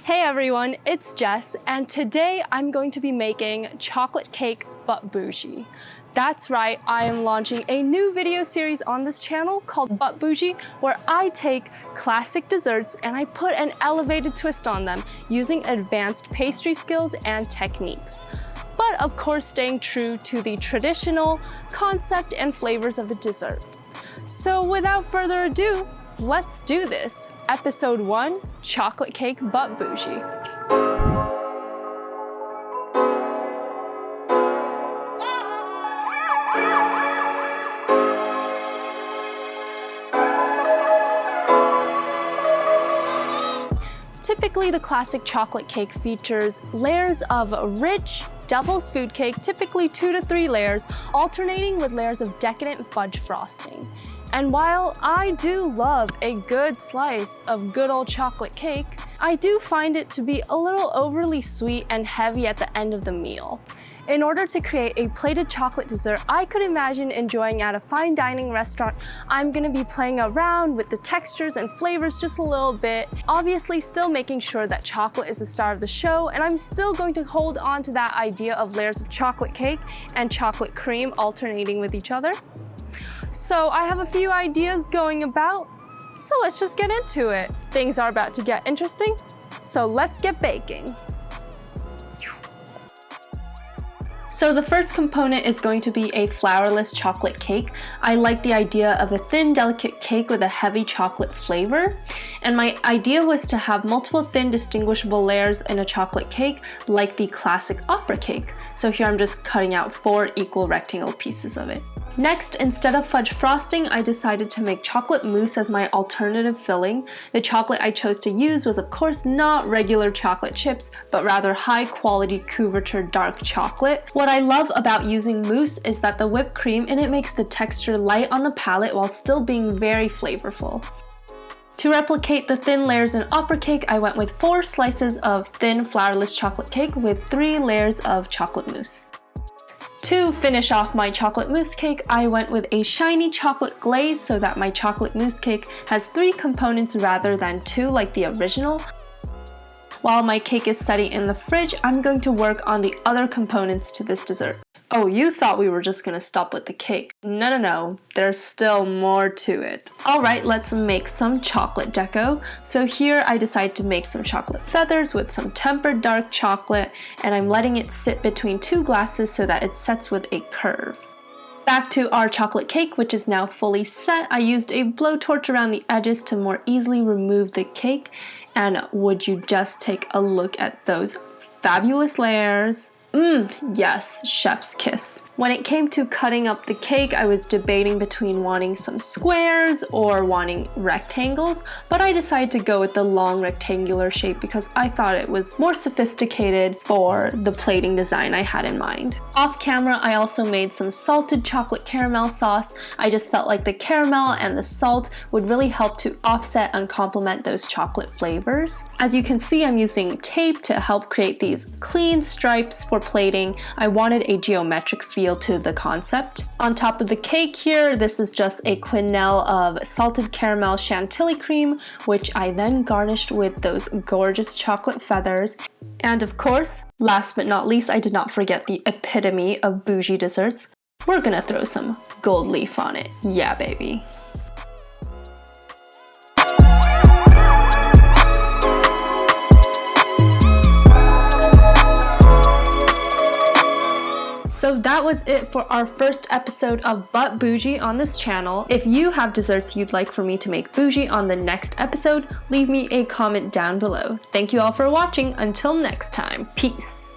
Hey everyone, it's Jess, and today I'm going to be making chocolate cake but bougie. That's right, I am launching a new video series on this channel called But Boujee, where I take classic desserts and I put an elevated twist on them using advanced pastry skills and techniques. But of course staying true to the traditional concept and flavors of the dessert. So without further ado, let's do this. Episode 1, Chocolate Cake but Boujee. Typically, the classic chocolate cake features layers of rich devil's food cake, typically 2 to 3 layers, alternating with layers of decadent fudge frosting. And while I do love a good slice of good old chocolate cake, I do find it to be a little overly sweet and heavy at the end of the meal. In order to create a plated chocolate dessert I could imagine enjoying at a fine dining restaurant, I'm going to be playing around with the textures and flavors just a little bit, obviously still making sure that chocolate is the star of the show, and I'm still going to hold on to that idea of layers of chocolate cake and chocolate cream alternating with each other. So I have a few ideas going about, so let's just get into it. Things are about to get interesting, so let's get baking. So the first component is going to be a flourless chocolate cake. I like the idea of a thin, delicate cake with a heavy chocolate flavor. And my idea was to have multiple thin, distinguishable layers in a chocolate cake, like the classic opera cake. So here I'm just cutting out 4 equal rectangle pieces of it. Next, instead of fudge frosting, I decided to make chocolate mousse as my alternative filling. The chocolate I chose to use was of course not regular chocolate chips, but rather high quality couverture dark chocolate. What I love about using mousse is that the whipped cream in it makes the texture light on the palate while still being very flavorful. To replicate the thin layers in opera cake, I went with 4 slices of thin flourless chocolate cake with 3 layers of chocolate mousse. To finish off my chocolate mousse cake, I went with a shiny chocolate glaze so that my chocolate mousse cake has 3 components rather than 2 like the original. While my cake is setting in the fridge, I'm going to work on the other components to this dessert. Oh, you thought we were just gonna stop with the cake. No, there's still more to it. Alright, let's make some chocolate deco. So here I decided to make some chocolate feathers with some tempered dark chocolate, and I'm letting it sit between 2 glasses so that it sets with a curve. Back to our chocolate cake, which is now fully set. I used a blowtorch around the edges to more easily remove the cake, and would you just take a look at those fabulous layers? Yes, chef's kiss. When it came to cutting up the cake, I was debating between wanting some squares or wanting rectangles, but I decided to go with the long rectangular shape because I thought it was more sophisticated for the plating design I had in mind. Off camera, I also made some salted chocolate caramel sauce. I just felt like the caramel and the salt would really help to offset and complement those chocolate flavors. As you can see, I'm using tape to help create these clean stripes for plating. I wanted a geometric feel to the concept. On top of the cake here, this is just a quenelle of salted caramel chantilly cream, which I then garnished with those gorgeous chocolate feathers. And of course, last but not least, I did not forget the epitome of bougie desserts. We're gonna throw some gold leaf on it. Yeah, baby. So that was it for our first episode of But Boujee on this channel. If you have desserts you'd like for me to make bougie on the next episode, leave me a comment down below. Thank you all for watching. Until next time, peace.